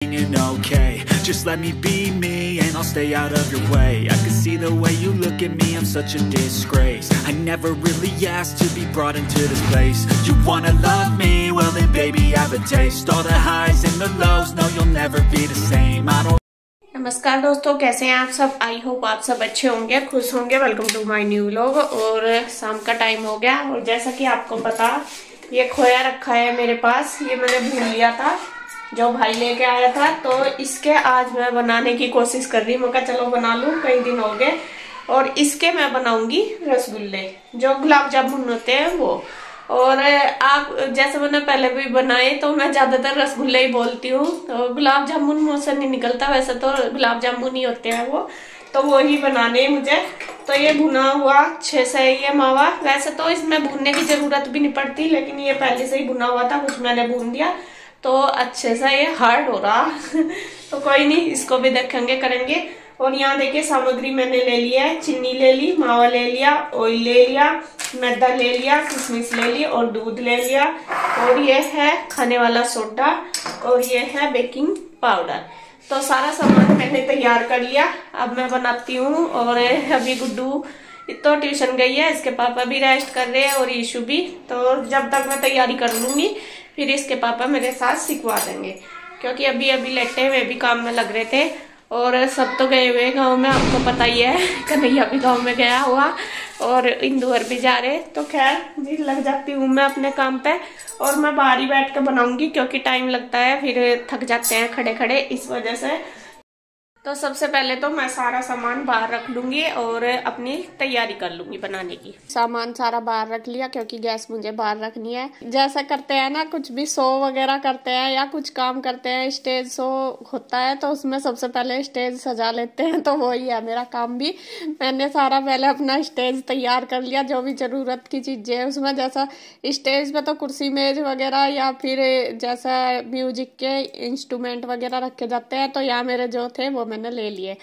singing okay. Just let me be me and I'll stay out of your way. I can see the way you look at me, I'm such a disgrace. I never really asked to be brought into this place. You wanna love me? Well then baby I have a taste. All the highs and the lows, no you'll never be the same. I don't. नमस्कार दोस्तों, कैसे हैं आप सब। I hope आप सब अच्छे होंगे, खुश होंगे। Welcome to my new vlog. और शाम का टाइम हो गया और जैसा कि आपको पता, ये खोया रखा है मेरे पास। ये मैंने भूल लिया था, जो भाई लेके आया था, तो इसके आज मैं बनाने की कोशिश कर रही हूँ। मैं कहा चलो बना लूँ, कई दिन हो गए। और इसके मैं बनाऊंगी रसगुल्ले, जो गुलाब जामुन होते हैं वो। और आप जैसे मैंने पहले भी बनाए, तो मैं ज्यादातर रसगुल्ले ही बोलती हूँ, तो गुलाब जामुन मुंह से नहीं निकलता। वैसे तो गुलाब जामुन ही होते हैं वो, तो वो ही बनाने मुझे। तो ये भुना हुआ अच्छे से ये मावा, वैसे तो इसमें भूनने की जरूरत भी नहीं पड़ती, लेकिन ये पहले से ही भुना हुआ था, कुछ मैंने भून दिया तो अच्छे से ये हार्ड हो रहा। तो कोई नहीं, इसको भी देखेंगे, करेंगे। और यहाँ देखिए सामग्री मैंने ले लिया है। चीनी ले ली, मावा ले लिया, ऑयल ले लिया, मैदा ले लिया, किशमिश ले ली और दूध ले लिया। और ये है खाने वाला सोडा और ये है बेकिंग पाउडर। तो सारा सामान मैंने तैयार कर लिया। अब मैं बनाती हूँ। और अभी गुड्डू तो ट्यूशन गई है, इसके पापा भी रेस्ट कर रहे हैं और ईशु भी। तो जब तक मैं तैयारी कर लूंगी, फिर इसके पापा मेरे साथ सिखवा देंगे, क्योंकि अभी अभी लेटे हुए भी काम में लग रहे थे। और सब तो गए हुए गांव में, आपको पता ही है। कन्हैया भी गांव में गया हुआ और इंदौर भी जा रहे। तो खैर जी, लग जाती हूँ मैं अपने काम पे। और मैं बाहर ही बैठ के बनाऊंगी, क्योंकि टाइम लगता है, फिर थक जाते हैं खड़े खड़े, इस वजह से। तो सबसे पहले तो मैं सारा सामान बाहर रख लूंगी और अपनी तैयारी कर लूंगी बनाने की। सामान सारा बाहर रख लिया, क्योंकि गैस मुझे बाहर रखनी है। जैसा करते हैं ना, कुछ भी शो वगैरह करते हैं या कुछ काम करते हैं, स्टेज शो होता है, तो उसमें सबसे पहले स्टेज सजा लेते हैं। तो वही है मेरा काम भी। मैंने सारा पहले अपना स्टेज तैयार कर लिया, जो भी जरूरत की चीजें है उसमें। जैसा स्टेज पे तो कुर्सी मेज वगैरह या फिर जैसा म्यूजिक के इंस्ट्रूमेंट वगैरह रखे जाते हैं, तो यहाँ मेरे जो थे वो मैंने ले लिए।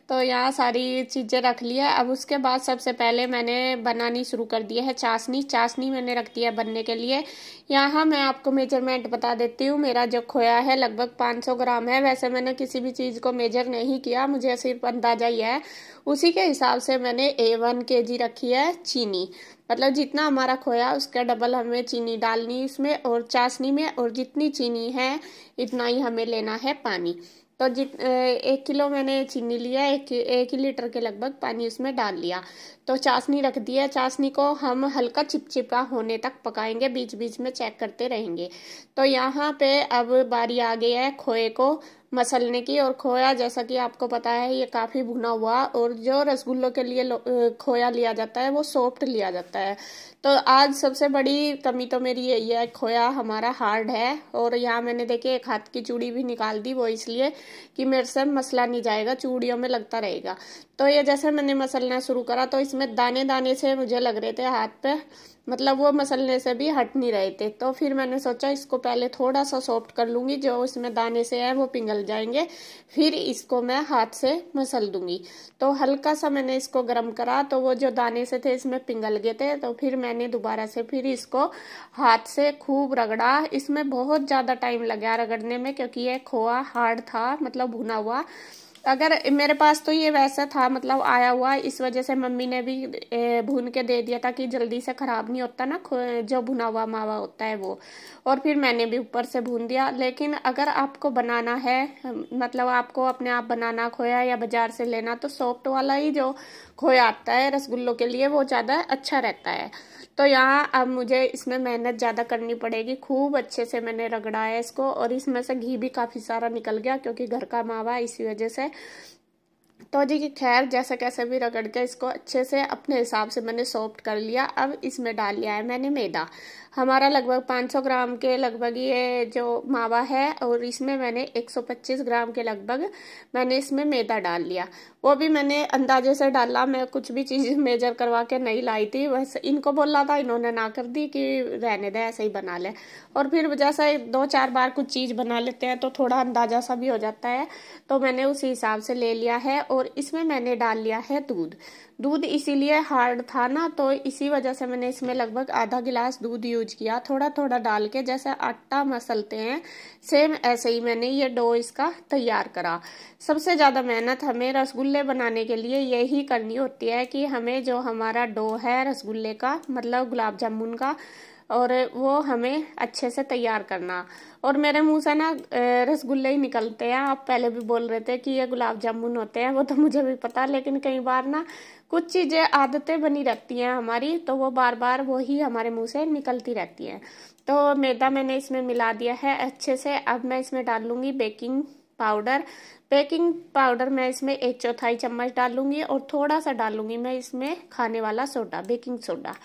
तो यहाँ सारी चीजें रख ली है। अब उसके बाद सबसे पहले मैंने बनानी शुरू कर दी है चाशनी। चाशनी मैंने रख दी है बनने के लिए। यहाँ मैं आपको मेजरमेंट बता देती हूँ। मेरा जो खोया है लगभग 500 ग्राम है। वैसे मैंने किसी भी चीज को मेजर नहीं किया, मुझे सिर्फ अंदाजा ही है। उसी के हिसाब से मैंने 1 kg रखी है चीनी। मतलब जितना हमारा खोया उसका डबल हमें चीनी डालनी इसमें और चाशनी में। और जितनी चीनी है इतना ही हमें लेना है पानी। तो 1 किलो मैंने चीनी लिया, 1 लीटर के लगभग पानी उसमें डाल लिया। तो चाशनी रख दी है। चाशनी को हम हल्का चिपचिपा होने तक पकाएंगे, बीच बीच में चेक करते रहेंगे। तो यहाँ पे अब बारी आ गई है खोए को मसलने की। और खोया जैसा कि आपको पता है, ये काफी भुना हुआ, और जो रसगुल्लों के लिए खोया लिया जाता है वो सॉफ्ट लिया जाता है। तो आज सबसे बड़ी कमी तो मेरी यही है, खोया हमारा हार्ड है। और यहाँ मैंने देखिए 1 हाथ की चूड़ी भी निकाल दी, वो इसलिए कि मेरे से मसला नहीं जाएगा, चूड़ियों में लगता रहेगा। तो ये जैसे मैंने मसलना शुरू करा, तो इसमें दाने दाने से मुझे लग रहे थे हाथ पे, मतलब वो मसलने से भी हट नहीं रहे थे। तो फिर मैंने सोचा इसको पहले थोड़ा सा सॉफ्ट कर लूंगी, जो इसमें दाने से है वो पिघल जाएंगे, फिर इसको मैं हाथ से मसल दूंगी। तो हल्का सा मैंने इसको गर्म करा, तो वो जो दाने से थे इसमें पिघल गए थे। तो फिर मैंने दोबारा से फिर इसको हाथ से खूब रगड़ा। इसमें बहुत ज्यादा टाइम लगा रगड़ने में, क्योंकि ये खोआ हार्ड था, मतलब भुना हुआ। अगर मेरे पास तो ये वैसा था, मतलब आया हुआ, इस वजह से मम्मी ने भी भून के दे दिया था कि जल्दी से खराब नहीं होता ना, जो भुना हुआ मावा होता है वो। और फिर मैंने भी ऊपर से भून दिया। लेकिन अगर आपको बनाना है, मतलब आपको अपने आप बनाना खोया या बाजार से लेना, तो सॉफ्ट वाला ही जो खोया आता है रसगुल्लों के लिए, वो ज्यादा अच्छा रहता है। तो यहाँ अब मुझे इसमें मेहनत ज्यादा करनी पड़ेगी। खूब अच्छे से मैंने रगड़ा है इसको, और इसमें से घी भी काफी सारा निकल गया, क्योंकि घर का मावा, इसी वजह से। तो जी कि खैर जैसे कैसे भी रगड़ के इसको अच्छे से अपने हिसाब से मैंने सॉफ्ट कर लिया। अब इसमें डाल लिया है मैंने मैदा। हमारा लगभग 500 ग्राम के लगभग ये जो मावा है, और इसमें मैंने 125 ग्राम के लगभग मैंने इसमें मैदा डाल लिया। वो भी मैंने अंदाजे से डाला, मैं कुछ भी चीज मेजर करवा के नहीं लाई थी। बस इनको बोला था, इन्होंने ना कर दी कि रहने दे, ऐसे ही बना ले। और फिर जैसा 2-4 बार कुछ चीज बना लेते हैं तो थोड़ा अंदाजा सा भी हो जाता है। तो मैंने उसी हिसाब से ले लिया है। और इसमें मैंने डाल लिया है दूध। दूध इसीलिए हार्ड था ना, तो इसी वजह से मैंने इसमें लगभग आधा गिलास दूध यूज यूज किया, थोड़ा थोड़ा डाल के जैसे आटा मसलते हैं सेम ऐसे ही मैंने ये डो इसका तैयार करा। सबसे ज़्यादा मेहनत हमें रसगुल्ले बनाने के लिए यही करनी होती है कि हमें जो हमारा डो है रसगुल्ले का मतलब गुलाब जामुन का, और वो हमें अच्छे से तैयार करना। और मेरे मुंह से ना रसगुल्ले ही निकलते हैं। आप पहले भी बोल रहे थे कि ये गुलाब जामुन होते हैं, वो तो मुझे भी पता, लेकिन कई बार ना कुछ चीज़ें आदतें बनी रहती हैं हमारी, तो वो बार बार वो ही हमारे मुंह से निकलती रहती हैं। तो मैदा मैंने इसमें मिला दिया है अच्छे से। अब मैं इसमें डाल लूँगी बेकिंग पाउडर। बेकिंग पाउडर मैं इसमें 1/4 चम्मच डालूंगी और थोड़ा सा डालूंगी मैं इसमें खाने वाला सोडा, बेकिंग सोडा।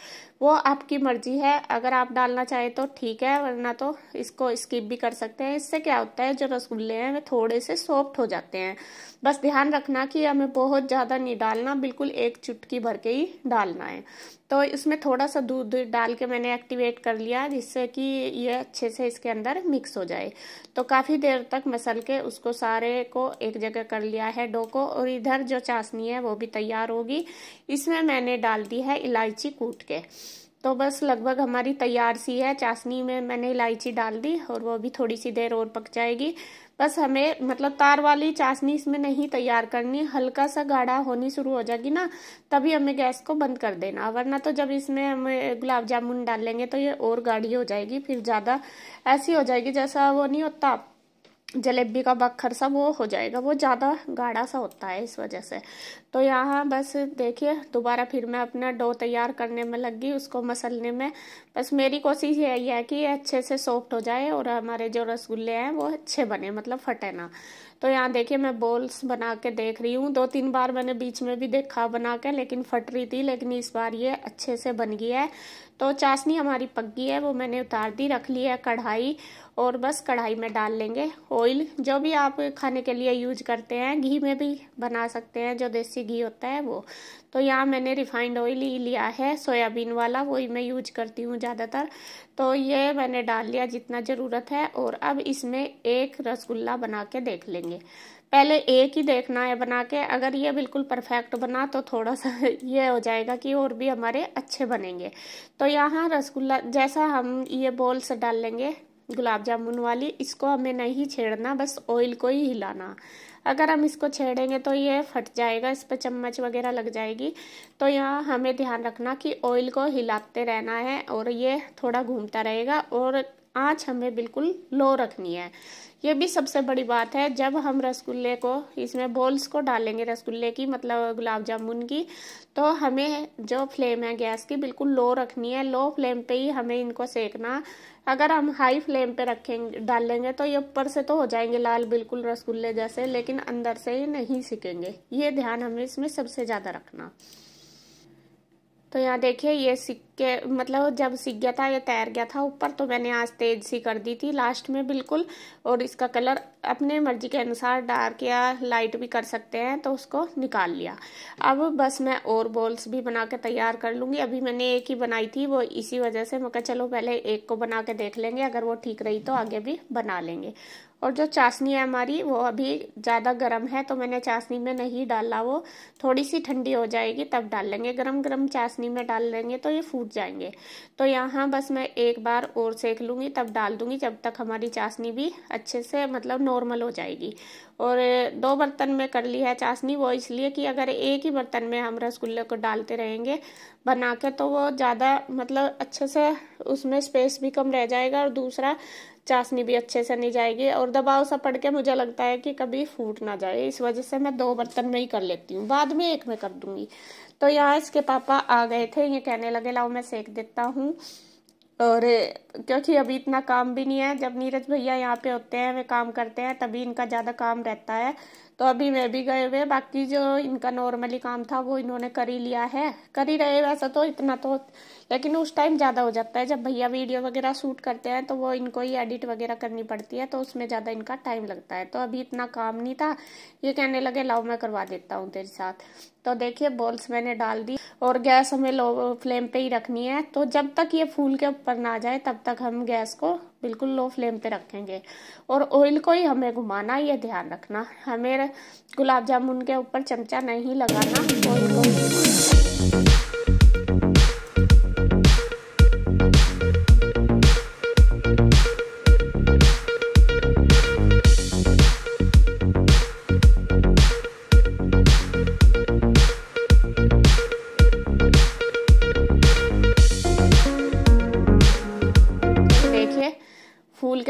वो आपकी मर्जी है, अगर आप डालना चाहे तो ठीक है, वरना तो इसको स्किप भी कर सकते हैं। इससे क्या होता है जो रसगुल्ले हैं वे थोड़े से सॉफ्ट हो जाते हैं। बस ध्यान रखना कि हमें बहुत ज़्यादा नहीं डालना, बिल्कुल एक चुटकी भर के ही डालना है। तो इसमें थोड़ा सा दूध डाल के मैंने एक्टिवेट कर लिया, जिससे कि ये अच्छे से इसके अंदर मिक्स हो जाए। तो काफ़ी देर तक मसल के उसको सारे को एक जगह कर लिया है डो को। और इधर जो चाशनी है वो भी तैयार होगी। इसमें मैंने डाल दी है इलायची कूट के। तो बस लगभग हमारी तैयार सी है। चाशनी में मैंने इलायची डाल दी और वो भी थोड़ी सी देर और पक जाएगी। बस हमें मतलब तार वाली चाशनी इसमें नहीं तैयार करनी, हल्का सा गाढ़ा होनी शुरू हो जाएगी ना तभी हमें गैस को बंद कर देना, वरना तो जब इसमें हम गुलाब जामुन डालेंगे तो ये और गाढ़ी हो जाएगी, फिर ज़्यादा ऐसी हो जाएगी जैसा वो नहीं होता जलेबी का बक्खर सा, वो हो जाएगा, वो ज़्यादा गाढ़ा सा होता है इस वजह से। तो यहाँ बस देखिए दोबारा फिर मैं अपना डो तैयार करने में लग गई, उसको मसलने में। बस मेरी कोशिश यही है कि अच्छे से सॉफ्ट हो जाए और हमारे जो रसगुल्ले हैं वो अच्छे बने, मतलब फटे ना। तो यहाँ देखिए मैं बॉल्स बना के देख रही हूँ। 2-3 बार मैंने बीच में भी देखा बना के, लेकिन फट रही थी, लेकिन इस बार ये अच्छे से बन गई है। तो चाशनी हमारी पक गई है, वो मैंने उतार दी, रख ली है कढ़ाई। और बस कढ़ाई में डाल लेंगे ऑयल, जो भी आप खाने के लिए यूज करते हैं। घी में भी बना सकते हैं, जो देसी घी होता है वो। तो यहाँ मैंने रिफाइंड ऑयल ही लिया है, सोयाबीन वाला, वही मैं यूज करती हूँ ज़्यादातर। तो ये मैंने डाल लिया जितना ज़रूरत है। और अब इसमें एक रसगुल्ला बना के देख लेंगे। पहले एक ही देखना है बना के, अगर ये बिल्कुल परफेक्ट बना तो थोड़ा सा ये हो जाएगा कि और भी हमारे अच्छे बनेंगे। तो यहाँ रसगुल्ला जैसा हम ये बॉल से डाल लेंगे गुलाब जामुन वाली, इसको हमें नहीं छेड़ना, बस ऑयल को ही हिलाना। अगर हम इसको छेड़ेंगे तो ये फट जाएगा, इस पर चम्मच वगैरह लग जाएगी। तो यहाँ हमें ध्यान रखना कि ऑयल को हिलाते रहना है और ये थोड़ा घूमता रहेगा। और आँच हमें बिल्कुल लो रखनी है। ये भी सबसे बड़ी बात है, जब हम रसगुल्ले को इसमें बॉल्स को डालेंगे रसगुल्ले की मतलब गुलाब जामुन की, तो हमें जो फ्लेम है गैस की बिल्कुल लो रखनी है। लो फ्लेम पे ही हमें इनको सेकना। अगर हम हाई फ्लेम पे रखेंगे डालेंगे तो ये ऊपर से तो हो जाएंगे लाल बिल्कुल रसगुल्ले जैसे, लेकिन अंदर से ही नहीं सिकेंगे। ये ध्यान हमें इसमें सबसे ज़्यादा रखना। तो यहाँ देखिए ये सिक के मतलब जब सिक गया था, ये तैर गया था ऊपर, तो मैंने आज तेज सी कर दी थी लास्ट में बिल्कुल। और इसका कलर अपने मर्जी के अनुसार डार्क या लाइट भी कर सकते हैं, तो उसको निकाल लिया। अब बस मैं और बॉल्स भी बना के तैयार कर लूँगी। अभी मैंने एक ही बनाई थी, वो इसी वजह से मैं कहा चलो पहले एक को बना के देख लेंगे, अगर वो ठीक रही तो आगे भी बना लेंगे। और जो चाशनी है हमारी वो अभी ज़्यादा गर्म है, तो मैंने चाशनी में नहीं डाला, वो थोड़ी सी ठंडी हो जाएगी तब डाल लेंगे। गरम गरम चाशनी में डाल लेंगे तो ये फूट जाएंगे। तो यहाँ बस मैं एक बार और सेक लूँगी तब डाल दूँगी, जब तक हमारी चाशनी भी अच्छे से मतलब नॉर्मल हो जाएगी। और 2 बर्तन में कर ली है चाशनी, वो इसलिए कि अगर एक ही बर्तन में हम रसगुल्ले को डालते रहेंगे बना के तो वो ज़्यादा मतलब अच्छे से उसमें स्पेस भी कम रह जाएगा, और दूसरा चाशनी भी अच्छे से नहीं जाएगी और दबाव सा पड़ के मुझे लगता है कि कभी फूट ना जाए। इस वजह से मैं 2 बर्तन में ही कर लेती हूँ, बाद में एक में कर दूंगी। तो यहाँ इसके पापा आ गए थे, ये कहने लगे लाओ मैं सेक देता हूँ। और क्योंकि अभी इतना काम भी नहीं है, जब नीरज भैया यहाँ पे होते हैं वे काम करते हैं तभी इनका ज़्यादा काम रहता है। तो अभी मैं भी गए हुए, बाकी जो इनका नॉर्मली काम था वो इन्होंने कर ही लिया है, कर ही रहे वैसा तो इतना तो, लेकिन उस टाइम ज़्यादा हो जाता है जब भैया वीडियो वगैरह शूट करते हैं तो वो इनको ही एडिट वगैरह करनी पड़ती है, तो उसमें ज़्यादा इनका टाइम लगता है। तो अभी इतना काम नहीं था, ये कहने लगे लाओ मैं करवा देता हूँ तेरे साथ। तो देखिए बॉल्स मैंने डाल दी और गैस हमें लो फ्लेम पे ही रखनी है। तो जब तक ये फूल के ऊपर ना जाए तब तक हम गैस को बिल्कुल लो फ्लेम पे रखेंगे। और ऑयल को ही हमें घुमाना, ये ध्यान रखना, हमें गुलाब जामुन के ऊपर चमचा नहीं लगाना, ऑयल को ही घुमाना।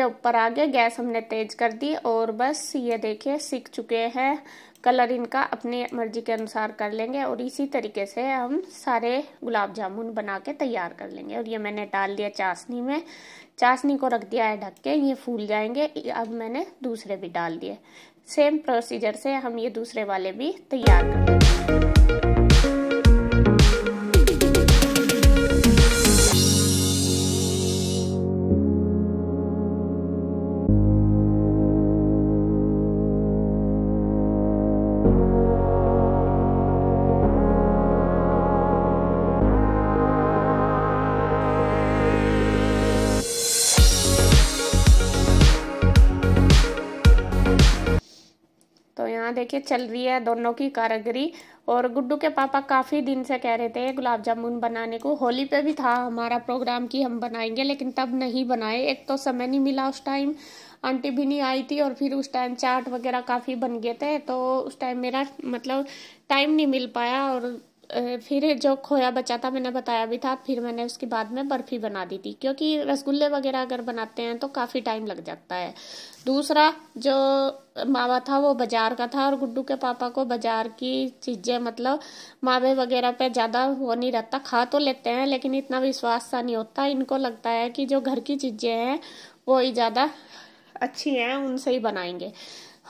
के ऊपर आ गए। गैस हमने तेज कर दी और बस ये देखिए सीख चुके हैं। कलर इनका अपनी मर्जी के अनुसार कर लेंगे और इसी तरीके से हम सारे गुलाब जामुन बना के तैयार कर लेंगे। और ये मैंने डाल दिया चाशनी में, चाशनी को रख दिया है ढक के, ये फूल जाएंगे। अब मैंने दूसरे भी डाल दिए। सेम प्रोसीजर से हम ये दूसरे वाले भी तैयार कर लेंगे। तो यहाँ देखिए चल रही है दोनों की कारीगरी। और गुड्डू के पापा काफी दिन से कह रहे थे गुलाब जामुन बनाने को। होली पे भी था हमारा प्रोग्राम कि हम बनाएंगे, लेकिन तब नहीं बनाए। एक तो समय नहीं मिला उस टाइम, आंटी भी नहीं आई थी, और फिर उस टाइम चाट वगैरह काफी बन गए थे, तो उस टाइम मेरा मतलब टाइम नहीं मिल पाया। और फिर जो खोया बचा था मैंने बताया भी था, फिर मैंने उसके बाद में बर्फी बना दी थी, क्योंकि रसगुल्ले वगैरह अगर बनाते हैं तो काफी टाइम लग जाता है। दूसरा जो मावा था वो बाजार का था, और गुड्डू के पापा को बाजार की चीजें मतलब मावे वगैरह पे ज्यादा वो नहीं रहता। खा तो लेते हैं लेकिन इतना विश्वास सा नहीं होता। इनको लगता है कि जो घर की चीजें हैं वो ही ज्यादा अच्छी हैं, उनसे ही बनाएंगे।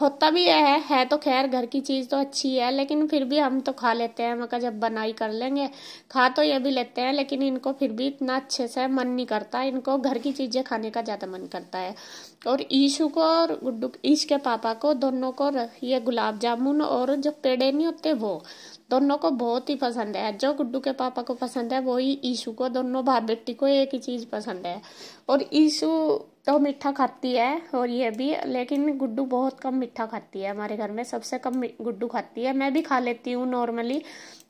होता भी है तो खैर घर की चीज तो अच्छी है, लेकिन फिर भी हम तो खा लेते हैं। मगर जब बनाई कर लेंगे, खा तो ये भी लेते हैं, लेकिन इनको फिर भी इतना अच्छे से मन नहीं करता। इनको घर की चीजें खाने का ज्यादा मन करता है। और ईशु को और गुड्डू, ईश के पापा को दोनों को ये गुलाब जामुन और जो पेड़े नहीं होते वो दोनों को बहुत ही पसंद है। जो गुड्डू के पापा को पसंद है वही ईशु को, दोनों भाई बेटी को एक ही चीज पसंद है। और ईशु तो मीठा खाती है और ये भी, लेकिन गुड्डू बहुत कम मीठा खाती है। हमारे घर में सबसे कम गुड्डू खाती है। मैं भी खा लेती हूँ नॉर्मली,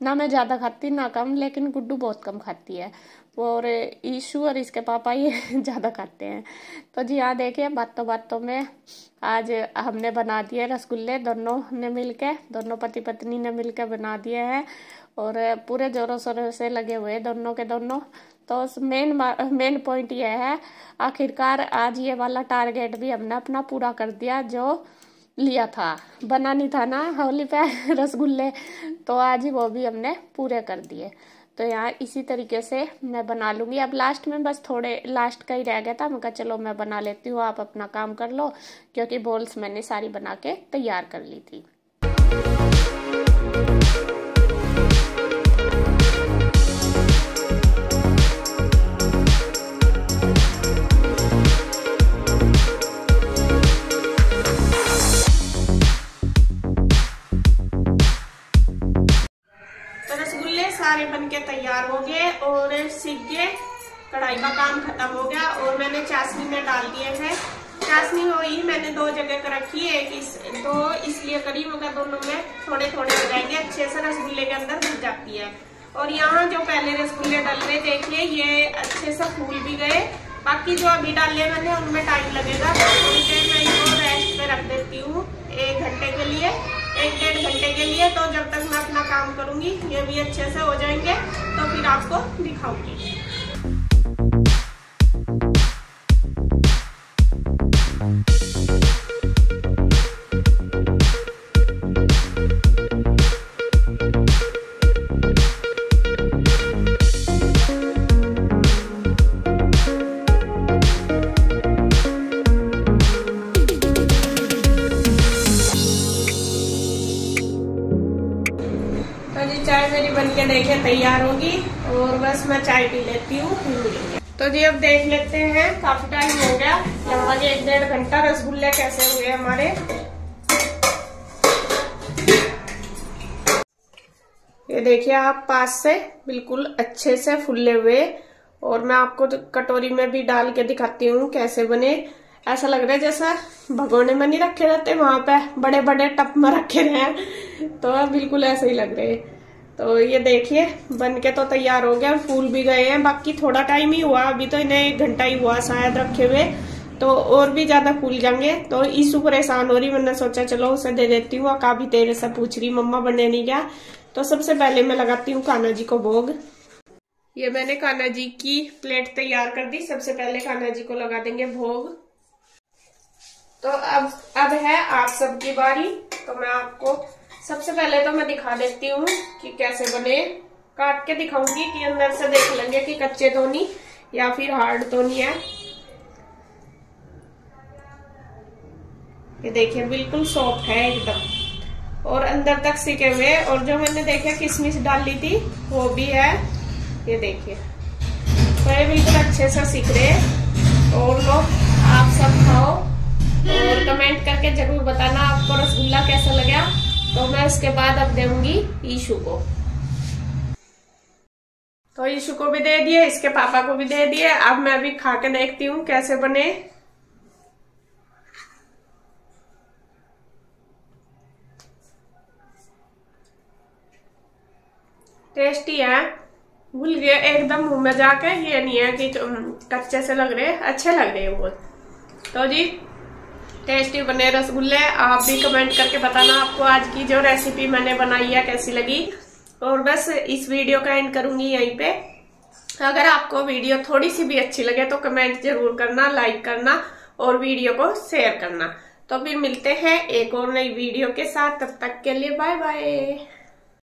ना मैं ज्यादा खाती ना कम, लेकिन गुड्डू बहुत कम खाती है। और ईशु और इसके पापा ये ज्यादा खाते हैं। तो जी हाँ देखिए, बातों बातों में आज हमने बना दिए रसगुल्ले। दोनों ने मिलके, दोनों पति पत्नी ने मिलकर बना दिए हैं और पूरे जोरों शोरों से लगे हुए दोनों के दोनों। तो मेन पॉइंट ये है, आखिरकार आज ये वाला टारगेट भी हमने अपना पूरा कर दिया जो लिया था। बना नहीं था ना होली पे रसगुल्ले, तो आज ही वो भी हमने पूरे कर दिए। तो यहाँ इसी तरीके से मैं बना लूंगी। अब लास्ट में बस थोड़े लास्ट का ही रह गया था, मैं कहा चलो मैं बना लेती हूँ, आप अपना काम कर लो, क्योंकि बॉल्स मैंने सारी बना के तैयार कर ली थी। सारे बनके तैयार हो गए और सीख गए। कढ़ाई का काम खत्म हो गया और मैंने चाशनी में डाल दिए हैं। चाशनी वही मैंने 2 जगह कर रखी है, दो इसलिए करी मगर दोनों में थोड़े थोड़े हो जाएंगे, अच्छे से रसगुल्ले के अंदर घुस जाती है। और यहाँ जो पहले रसगुल्ले डल रहे देखिए ये अच्छे से फूल भी गए। बाकी जो अभी डाले मैंने उनमें टाइम लगेगा, तो थोड़ी देर मैं इनको रेस्ट पे रख देती हूँ 1 घंटे के लिए, 1-1.5 घंटे के लिए। तो जब तक मैं अपना काम करूंगी ये भी अच्छे से हो जाएंगे, तो फिर आपको दिखाऊंगी। चाय मेरी बनके देखे तैयार होगी और बस मैं चाय पी लेती हूँ, फिर मिलेंगे। तो जी अब देख लेते हैं, काफी टाइम हो गया, लगभग 1-1.5 घंटा। रसगुल्ले कैसे हुए हमारे, ये देखिए आप पास से बिल्कुल अच्छे से फुले हुए। और मैं आपको कटोरी में भी डाल के दिखाती हूँ कैसे बने। ऐसा लग रहा है जैसा भगोने में नहीं रखे रहते, वहां पे बड़े बड़े टप में रखे रहे, तो बिल्कुल ऐसे ही लग रहे। तो ये देखिए बनके तो तैयार हो गया, फूल भी गए हैं। बाकी थोड़ा टाइम ही हुआ, अभी तो इन्हें 1 घंटा ही हुआ शायद रखे हुए, तो और भी ज्यादा फूल जाएंगे। तो ईशु परेशान हो रही, मैंने सोचा चलो उसे दे देती हूँ। काफी देर से पूछ रही मम्मा बने नहीं क्या। तो सबसे पहले मैं लगाती हूँ कान्हा जी को भोग। ये मैंने कान्हा जी की प्लेट तैयार कर दी। सबसे पहले कान्हा जी को लगा देंगे भोग। तो अब है आप सबकी बारी। तो मैं आपको सबसे पहले तो मैं दिखा देती हूँ कि कैसे बने। काट के दिखाऊंगी कि अंदर से देख लेंगे कि कच्चे तो नहीं या फिर हार्ड तो नहीं है। ये देखिए बिल्कुल सॉफ्ट है एकदम और अंदर तक सिके हुए। और जो मैंने देखे किशमिश डाली थी वो भी है, ये देखिए। तो ये बिल्कुल अच्छे से सिक रहे। और लोग आप सब खाओ और कमेंट करके जरूर बताना आपको रसगुल्ला कैसा लगा। तो मैं इसके बाद अब दूंगी ईशु को। तो ईशु को भी दे दिए, इसके पापा को भी दे दिए। अब मैं भी खा के देखती हूँ कैसे बने। टेस्टी है, भूल गए एकदम मुंह में जाके। ये नहीं है कि कच्चे से लग रहे, अच्छे लग रहे हैं बहुत। तो जी टेस्टी बने रसगुल्ले। आप भी कमेंट करके बताना आपको आज की जो रेसिपी मैंने बनाई है कैसी लगी। और बस इस वीडियो का एंड करूंगी यहीं पे। अगर आपको वीडियो थोड़ी सी भी अच्छी लगे तो कमेंट जरूर करना, लाइक करना और वीडियो को शेयर करना। तो फिर मिलते हैं एक और नई वीडियो के साथ। तब तक के लिए बाय बाय।